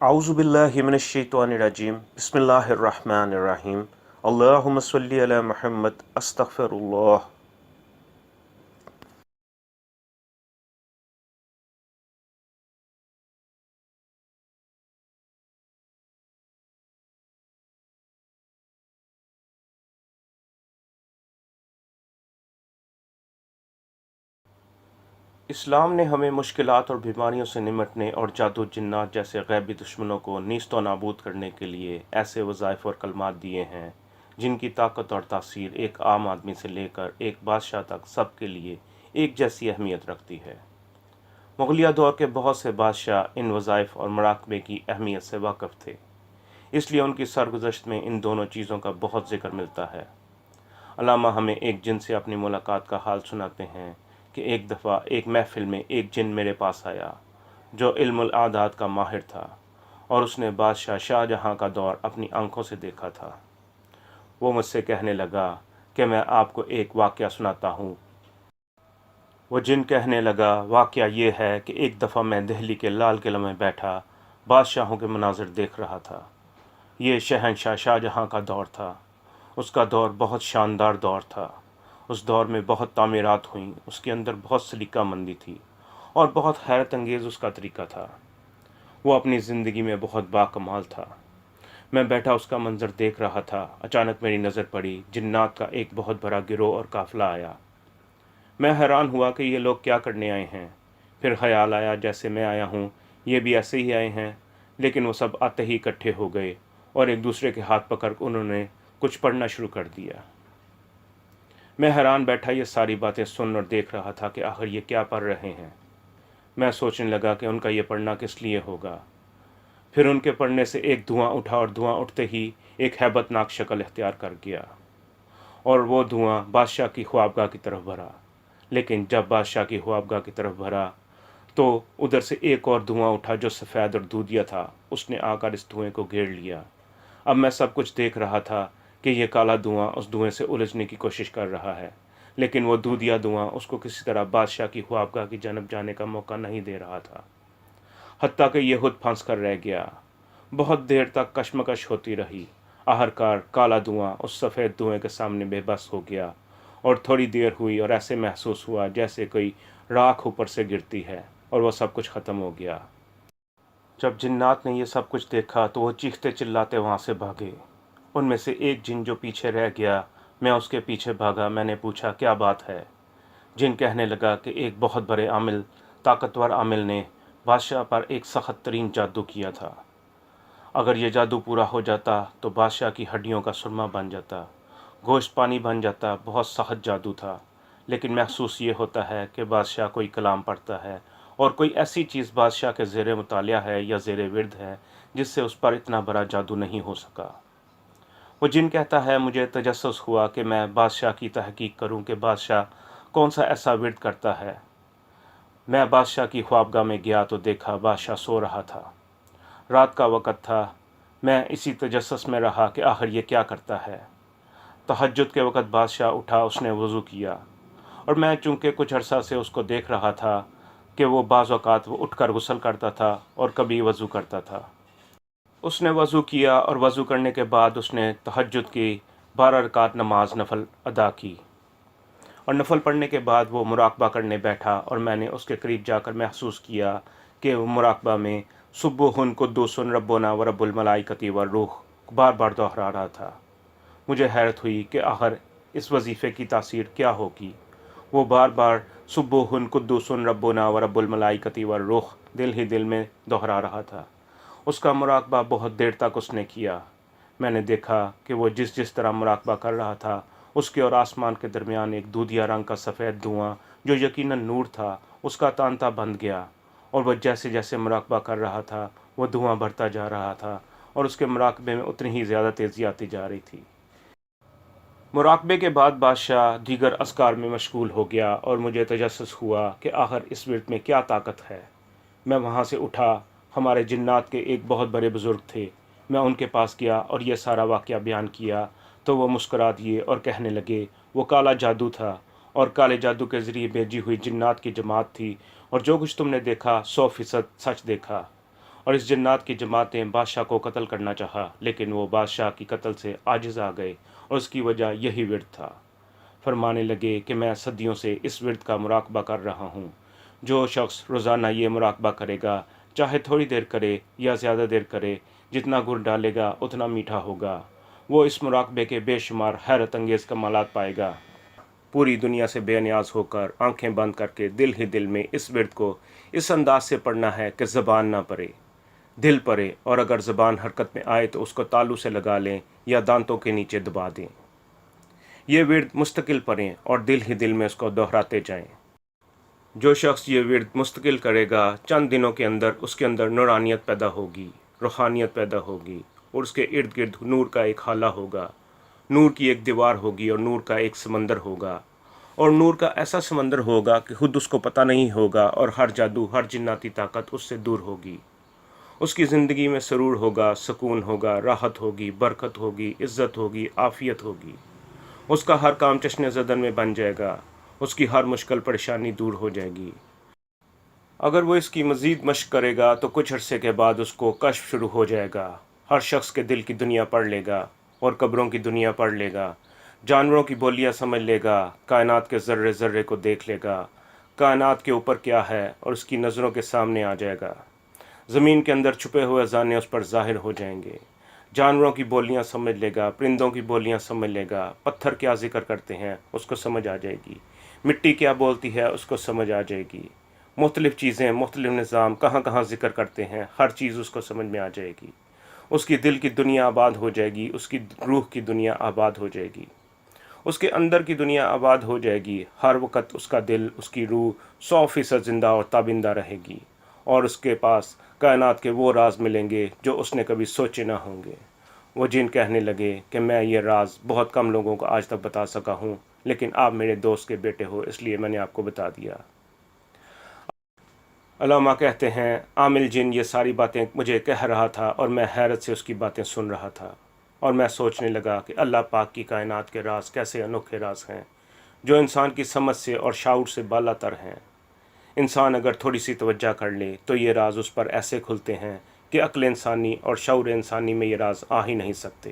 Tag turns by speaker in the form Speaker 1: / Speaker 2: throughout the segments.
Speaker 1: اعوذ باللہ من الشیطان الرجیم بسم اللہ الرحمن الرحیم اللہم صلی علی محمد استغفر اللہ۔ اسلام نے ہمیں مشکلات اور بیماریوں سے نمٹنے اور جادو جنات جیسے غیبی دشمنوں کو نیست و نابود کرنے کے لیے ایسے وظائف اور کلمات دیے ہیں جن کی طاقت اور تاثیر ایک عام آدمی سے لے کر ایک بادشاہ تک سب کے لیے ایک جیسی اہمیت رکھتی ہے۔ مغلیہ دور کے بہت سے بادشاہ ان وظائف اور مراقبے کی اہمیت سے واقف تھے، اس لیے ان کی سرگزشت میں ان دونوں چیزوں کا بہت ذکر ملتا ہے۔ علامہ ہمیں ایک جن سے اپنی ملاقات کا حال سناتے ہیں کہ ایک دفعہ ایک محفل میں ایک جن میرے پاس آیا جو علم العادات کا ماہر تھا، اور اس نے بادشاہ شاہ جہاں کا دور اپنی آنکھوں سے دیکھا تھا۔ وہ مجھ سے کہنے لگا کہ میں آپ کو ایک واقعہ سناتا ہوں۔ وہ جن کہنے لگا، واقعہ یہ ہے کہ ایک دفعہ میں دہلی کے لال قلعہ میں بیٹھا بادشاہوں کے مناظر دیکھ رہا تھا۔ یہ شہنشاہ شاہ جہاں کا دور تھا۔ اس کا دور بہت شاندار دور تھا۔ اس دور میں بہت تعمیرات ہوئیں، اس کے اندر بہت سلیقہ مندی تھی اور بہت حیرت انگیز اس کا طریقہ تھا۔ وہ اپنی زندگی میں بہت باکمال تھا۔ میں بیٹھا اس کا منظر دیکھ رہا تھا، اچانک میری نظر پڑی، جنات کا ایک بہت بڑا گروہ اور قافلہ آیا۔ میں حیران ہوا کہ یہ لوگ کیا کرنے آئے ہیں۔ پھر خیال آیا جیسے میں آیا ہوں یہ بھی ایسے ہی آئے ہیں، لیکن وہ سب آتے ہی اکٹھے ہو گئے اور ایک دوسرے کے ہاتھ پکڑ کر انہوں نے کچھ پڑھنا شروع کر دیا۔ میں حیران بیٹھا یہ ساری باتیں سن اور دیکھ رہا تھا کہ آخر یہ کیا پڑھ رہے ہیں۔ میں سوچنے لگا کہ ان کا یہ پڑھنا کس لیے ہوگا۔ پھر ان کے پڑھنے سے ایک دھواں اٹھا اور دھواں اٹھتے ہی ایک ہیبت ناک شکل اختیار کر گیا، اور وہ دھواں بادشاہ کی خوابگاہ کی طرف بھرا۔ لیکن جب بادشاہ کی خوابگاہ کی طرف بھرا تو ادھر سے ایک اور دھواں اٹھا جو سفید اور دودھیا تھا، اس نے آ کر اس دھوئیں کو گھیر لیا۔ اب میں سب کچھ دیکھ رہا تھا کہ یہ کالا دھواں اس دھوئیں سے الجھنے کی کوشش کر رہا ہے، لیکن وہ دودھیا دھواں اس کو کسی طرح بادشاہ کی خوابگاہ کی جانب جانے کا موقع نہیں دے رہا تھا، حتیٰ کہ یہ خود پھنس کر رہ گیا۔ بہت دیر تک کشمکش ہوتی رہی۔ آخرکار کالا دھواں اس سفید دھوئیں کے سامنے بے بس ہو گیا، اور تھوڑی دیر ہوئی اور ایسے محسوس ہوا جیسے کوئی راکھ اوپر سے گرتی ہے، اور وہ سب کچھ ختم ہو گیا۔ جب جنات نے یہ سب کچھ دیکھا تو وہ چیختے چلاتے وہاں سے بھاگے۔ ان میں سے ایک جن جو پیچھے رہ گیا، میں اس کے پیچھے بھاگا۔ میں نے پوچھا کیا بات ہے؟ جن کہنے لگا کہ ایک بہت بڑے عامل، طاقتور عامل نے بادشاہ پر ایک سخت ترین جادو کیا تھا۔ اگر یہ جادو پورا ہو جاتا تو بادشاہ کی ہڈیوں کا سرما بن جاتا، گوشت پانی بن جاتا۔ بہت سخت جادو تھا، لیکن محسوس یہ ہوتا ہے کہ بادشاہ کوئی کلام پڑھتا ہے اور کوئی ایسی چیز بادشاہ کے زیر مطالعہ ہے یا زیر ورد ہے جس سے اس پر اتنا بڑا جادو نہیں ہو سکا۔ وہ جن کہتا ہے، مجھے تجسس ہوا کہ میں بادشاہ کی تحقیق کروں کہ بادشاہ کون سا ایسا ورد کرتا ہے۔ میں بادشاہ کی خوابگاہ میں گیا تو دیکھا بادشاہ سو رہا تھا۔ رات کا وقت تھا۔ میں اسی تجسس میں رہا کہ آخر یہ کیا کرتا ہے۔ تہجد کے وقت بادشاہ اٹھا، اس نے وضو کیا، اور میں چونکہ کچھ عرصہ سے اس کو دیکھ رہا تھا کہ وہ بعض اوقات وہ اٹھ کر غسل کرتا تھا اور کبھی وضو کرتا تھا۔ اس نے وضو کیا اور وضو کرنے کے بعد اس نے تہجد کی 12 رکعت نماز نفل ادا کی، اور نفل پڑھنے کے بعد وہ مراقبہ کرنے بیٹھا، اور میں نے اس کے قریب جا کر محسوس کیا کہ وہ مراقبہ میں سبحٌ قدوس ربنا و رب الملائکۃ والروح بار بار دہرا رہا تھا۔ مجھے حیرت ہوئی کہ آخر اس وظیفے کی تاثیر کیا ہوگی۔ وہ بار بار سبحٌ قدوس ربنا و رب الملائکۃ والروح دل ہی دل میں دہرا رہا تھا۔ اس کا مراقبہ بہت دیر تک اس نے کیا۔ میں نے دیکھا کہ وہ جس طرح مراقبہ کر رہا تھا، اس کے اور آسمان کے درمیان ایک دودھیا رنگ کا سفید دھواں جو یقیناً نور تھا، اس کا تانتا بند گیا، اور وہ جیسے جیسے مراقبہ کر رہا تھا وہ دھواں بڑھتا جا رہا تھا، اور اس کے مراقبے میں اتنی ہی زیادہ تیزی آتی جا رہی تھی۔ مراقبے کے بعد بادشاہ دیگر اذکار میں مشغول ہو گیا، اور مجھے تجسس ہوا کہ آخر اس ورد میں کیا طاقت ہے۔ میں وہاں سے اٹھا۔ ہمارے جنات کے ایک بہت بڑے بزرگ تھے۔ میں ان کے پاس گیا اور یہ سارا واقعہ بیان کیا تو وہ مسکرا دیے اور کہنے لگے، وہ کالا جادو تھا، اور کالے جادو کے ذریعے بھیجی ہوئی جنات کی جماعت تھی، اور جو کچھ تم نے دیکھا 100% سچ دیکھا۔ اور اس جنات کی جماعت نے بادشاہ کو قتل کرنا چاہا، لیکن وہ بادشاہ کی قتل سے عاجز آ گئے، اور اس کی وجہ یہی ورد تھا۔ فرمانے لگے کہ میں صدیوں سے اس ورد کا مراقبہ کر رہا ہوں۔ جو شخص روزانہ یہ مراقبہ کرے گا، چاہے تھوڑی دیر کرے یا زیادہ دیر کرے، جتنا گر ڈالے گا اتنا میٹھا ہوگا۔ وہ اس مراقبے کے بے شمار حیرت انگیز کمالات پائے گا۔ پوری دنیا سے بے نیاز ہو کر، آنکھیں بند کر کے دل ہی دل میں اس ورد کو اس انداز سے پڑھنا ہے کہ زبان نہ پڑے، دل پڑے، اور اگر زبان حرکت میں آئے تو اس کو تالو سے لگا لیں یا دانتوں کے نیچے دبا دیں۔ یہ ورد مستقل پڑھیں اور دل ہی دل میں اس کو دہراتے جائیں۔ جو شخص یہ ورد مستقل کرے گا، چند دنوں کے اندر اس کے اندر نورانیت پیدا ہوگی، روحانیت پیدا ہوگی، اور اس کے ارد گرد نور کا ایک حالہ ہوگا، نور کی ایک دیوار ہوگی اور نور کا ایک سمندر ہوگا، اور نور کا ایسا سمندر ہوگا کہ خود اس کو پتہ نہیں ہوگا، اور ہر جادو، ہر جناتی طاقت اس سے دور ہوگی۔ اس کی زندگی میں سرور ہوگا، سکون ہوگا، راحت ہوگی، برکت ہوگی، عزت ہوگی، عافیت ہوگی۔ اس کا ہر کام جشن زدن میں بن جائے گا، اس کی ہر مشکل پریشانی دور ہو جائے گی۔ اگر وہ اس کی مزید مشق کرے گا تو کچھ عرصے کے بعد اس کو کشف شروع ہو جائے گا۔ ہر شخص کے دل کی دنیا پڑھ لے گا، اور قبروں کی دنیا پڑھ لے گا، جانوروں کی بولیاں سمجھ لے گا، کائنات کے ذرے ذرے کو دیکھ لے گا، کائنات کے اوپر کیا ہے اور اس کی نظروں کے سامنے آ جائے گا۔ زمین کے اندر چھپے ہوئے خزانے اس پر ظاہر ہو جائیں گے۔ جانوروں کی بولیاں سمجھ لے گا، پرندوں کی بولیاں سمجھ لے گا، پتھر کیا ذکر کرتے ہیں اس کو سمجھ آ جائے گی، مٹی کیا بولتی ہے اس کو سمجھ آ جائے گی، مختلف چیزیں، مختلف نظام کہاں کہاں ذکر کرتے ہیں، ہر چیز اس کو سمجھ میں آ جائے گی۔ اس کی دل کی دنیا آباد ہو جائے گی، اس کی روح کی دنیا آباد ہو جائے گی، اس کے اندر کی دنیا آباد ہو جائے گی۔ ہر وقت اس کا دل، اس کی روح 100% زندہ اور تابندہ رہے گی، اور اس کے پاس کائنات کے وہ راز ملیں گے جو اس نے کبھی سوچے نہ ہوں گے۔ وہ جن کہنے لگے کہ میں یہ راز بہت کم لوگوں کو آج تک بتا سکا ہوں، لیکن آپ میرے دوست کے بیٹے ہو، اس لیے میں نے آپ کو بتا دیا۔ علامہ کہتے ہیں عامل جن یہ ساری باتیں مجھے کہہ رہا تھا، اور میں حیرت سے اس کی باتیں سن رہا تھا، اور میں سوچنے لگا کہ اللہ پاک کی کائنات کے راز کیسے انوکھے راز ہیں، جو انسان کی سمجھ سے اور شعور سے بالا تر ہیں۔ انسان اگر تھوڑی سی توجہ کر لے تو یہ راز اس پر ایسے کھلتے ہیں کہ عقل انسانی اور شعور انسانی میں یہ راز آ ہی نہیں سکتے۔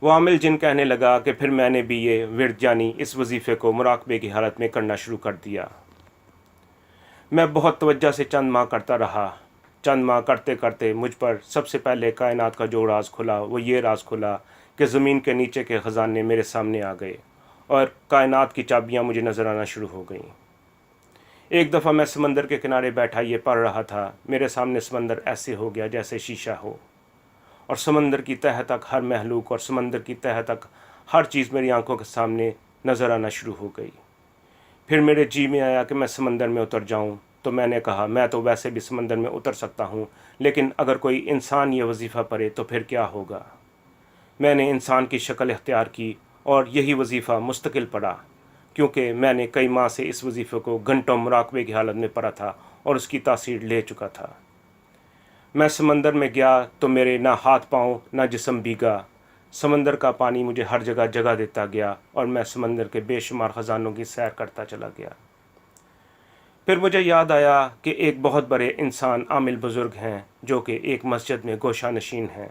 Speaker 1: وہ عامل جن کہنے لگا کہ پھر میں نے بھی یہ ورد یعنی اس وظیفے کو مراقبے کی حالت میں کرنا شروع کر دیا۔ میں بہت توجہ سے چند ماہ کرتا رہا۔ چند ماہ کرتے کرتے مجھ پر سب سے پہلے کائنات کا جو راز کھلا وہ یہ راز کھلا کہ زمین کے نیچے کے خزانے میرے سامنے آ گئے، اور کائنات کی چابیاں مجھے نظر آنا شروع ہو گئیں۔ ایک دفعہ میں سمندر کے کنارے بیٹھا یہ پڑھ رہا تھا، میرے سامنے سمندر ایسے ہو گیا جیسے شیشہ ہو، اور سمندر کی تہہ تک ہر مخلوق اور سمندر کی تہہ تک ہر چیز میری آنکھوں کے سامنے نظر آنا شروع ہو گئی۔ پھر میرے جی میں آیا کہ میں سمندر میں اتر جاؤں، تو میں نے کہا میں تو ویسے بھی سمندر میں اتر سکتا ہوں، لیکن اگر کوئی انسان یہ وظیفہ پڑھے تو پھر کیا ہوگا۔ میں نے انسان کی شکل اختیار کی اور یہی وظیفہ مستقل پڑھا، کیونکہ میں نے کئی ماہ سے اس وظیفے کو گھنٹوں مراقبے کی حالت میں پڑھا تھا اور اس کی تاثیر لے چکا تھا۔ میں سمندر میں گیا تو میرے نہ ہاتھ پاؤں نہ جسم بھیگا۔ سمندر کا پانی مجھے ہر جگہ جگہ دیتا گیا، اور میں سمندر کے بے شمار خزانوں کی سیر کرتا چلا گیا۔ پھر مجھے یاد آیا کہ ایک بہت بڑے انسان عامل بزرگ ہیں جو کہ ایک مسجد میں گوشہ نشین ہیں،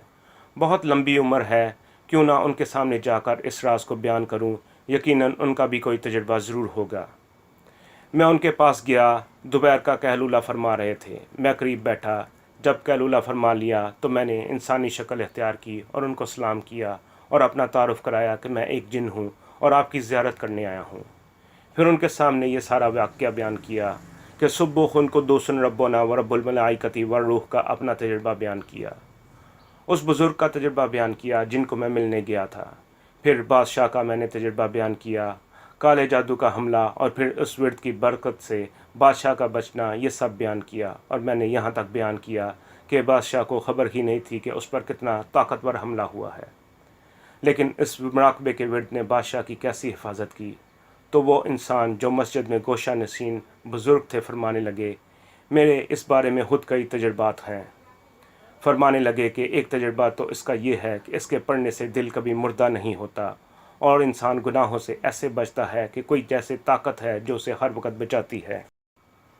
Speaker 1: بہت لمبی عمر ہے، کیوں نہ ان کے سامنے جا کر اس راز کو بیان کروں، یقیناً ان کا بھی کوئی تجربہ ضرور ہوگا۔ میں ان کے پاس گیا، دوپہر کا قیلولہ فرما رہے تھے، میں قریب بیٹھا۔ جب قیلولہ فرما لیا تو میں نے انسانی شکل اختیار کی اور ان کو سلام کیا اور اپنا تعارف کرایا کہ میں ایک جن ہوں اور آپ کی زیارت کرنے آیا ہوں۔ پھر ان کے سامنے یہ سارا واقعہ بیان کیا کہ سبوح قدوس ربنا و رب الملائکۃ والروح کا اپنا تجربہ بیان کیا، اس بزرگ کا تجربہ بیان کیا جن کو میں ملنے گیا تھا۔ پھر بادشاہ کا میں نے تجربہ بیان کیا، کالے جادو کا حملہ، اور پھر اس ورد کی برکت سے بادشاہ کا بچنا، یہ سب بیان کیا۔ اور میں نے یہاں تک بیان کیا کہ بادشاہ کو خبر ہی نہیں تھی کہ اس پر کتنا طاقتور حملہ ہوا ہے، لیکن اس مراقبے کے ورد نے بادشاہ کی کیسی حفاظت کی۔ تو وہ انسان جو مسجد میں گوشہ نشین بزرگ تھے فرمانے لگے، میرے اس بارے میں خود کئی تجربات ہیں۔ فرمانے لگے کہ ایک تجربہ تو اس کا یہ ہے کہ اس کے پڑھنے سے دل کبھی مردہ نہیں ہوتا، اور انسان گناہوں سے ایسے بچتا ہے کہ کوئی جیسے طاقت ہے جو اسے ہر وقت بچاتی ہے۔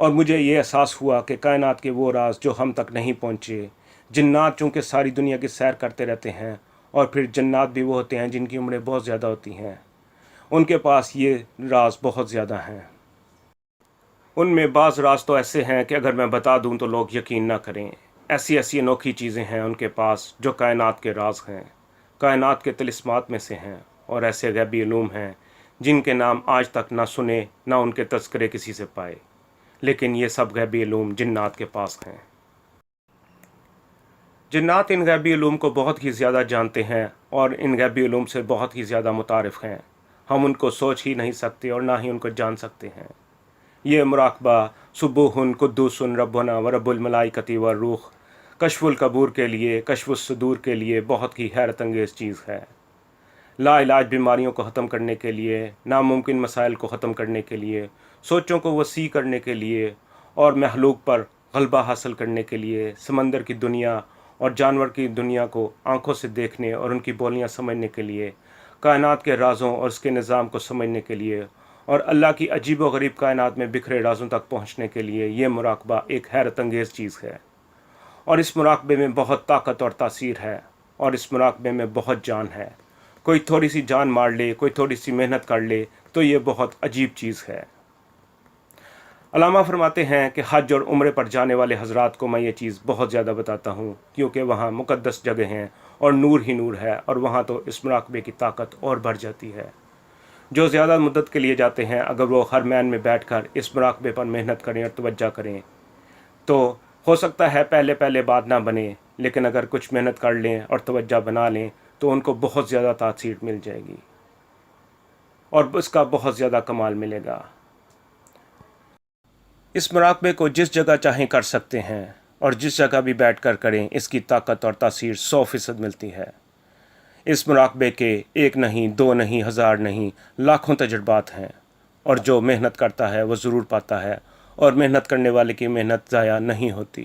Speaker 1: اور مجھے یہ احساس ہوا کہ کائنات کے وہ راز جو ہم تک نہیں پہنچے، جنات چونکہ ساری دنیا کی سیر کرتے رہتے ہیں، اور پھر جنات بھی وہ ہوتے ہیں جن کی عمریں بہت زیادہ ہوتی ہیں، ان کے پاس یہ راز بہت زیادہ ہیں۔ ان میں بعض راز تو ایسے ہیں کہ اگر میں بتا دوں تو لوگ یقین نہ کریں۔ ایسی انوکھی چیزیں ہیں ان کے پاس جو کائنات کے راز ہیں، کائنات کے طلسمات میں سے ہیں، اور ایسے غیبی علوم ہیں جن کے نام آج تک نہ سنے نہ ان کے تذکرے کسی سے پائے، لیکن یہ سب غیبی علوم جنات کے پاس ہیں۔ جنات ان غیبی علوم کو بہت ہی زیادہ جانتے ہیں اور ان غیبی علوم سے بہت ہی زیادہ متعارف ہیں۔ ہم ان کو سوچ ہی نہیں سکتے اور نہ ہی ان کو جان سکتے ہیں۔ یہ مراقبہ سبوح قدوس ربنا و رب الملائکۃ والروح کشف القبور کے لیے، کشف الصدور کے لیے بہت ہی حیرت انگیز چیز ہے۔ لا علاج بیماریوں کو ختم کرنے کے لیے، ناممکن مسائل کو ختم کرنے کے لیے، سوچوں کو وسیع کرنے کے لیے اور مخلوق پر غلبہ حاصل کرنے کے لیے، سمندر کی دنیا اور جانور کی دنیا کو آنکھوں سے دیکھنے اور ان کی بولیاں سمجھنے کے لیے، کائنات کے رازوں اور اس کے نظام کو سمجھنے کے لیے، اور اللہ کی عجیب و غریب کائنات میں بکھرے رازوں تک پہنچنے کے لیے یہ مراقبہ ایک حیرت انگیز چیز ہے۔ اور اس مراقبے میں بہت طاقت اور تاثیر ہے، اور اس مراقبے میں بہت جان ہے۔ کوئی تھوڑی سی جان مار لے، کوئی تھوڑی سی محنت کر لے تو یہ بہت عجیب چیز ہے۔ علامہ فرماتے ہیں کہ حج اور عمرے پر جانے والے حضرات کو میں یہ چیز بہت زیادہ بتاتا ہوں، کیونکہ وہاں مقدس جگہ ہیں اور نور ہی نور ہے، اور وہاں تو اس مراقبے کی طاقت اور بڑھ جاتی ہے۔ جو زیادہ مدت کے لیے جاتے ہیں، اگر وہ حرمین میں بیٹھ کر اس مراقبے پر محنت کریں اور توجہ کریں تو ہو سکتا ہے پہلے بات نہ بنے، لیکن اگر کچھ محنت کر لیں اور توجہ بنا لیں تو ان کو بہت زیادہ تاثیر مل جائے گی اور اس کا بہت زیادہ کمال ملے گا۔ اس مراقبے کو جس جگہ چاہیں کر سکتے ہیں، اور جس جگہ بھی بیٹھ کر کریں، اس کی طاقت اور تاثیر 100% ملتی ہے۔ اس مراقبے کے 1 نہیں، 2 نہیں، 1000 نہیں، لاکھوں تجربات ہیں، اور جو محنت کرتا ہے وہ ضرور پاتا ہے، اور محنت کرنے والے کی محنت ضائع نہیں ہوتی۔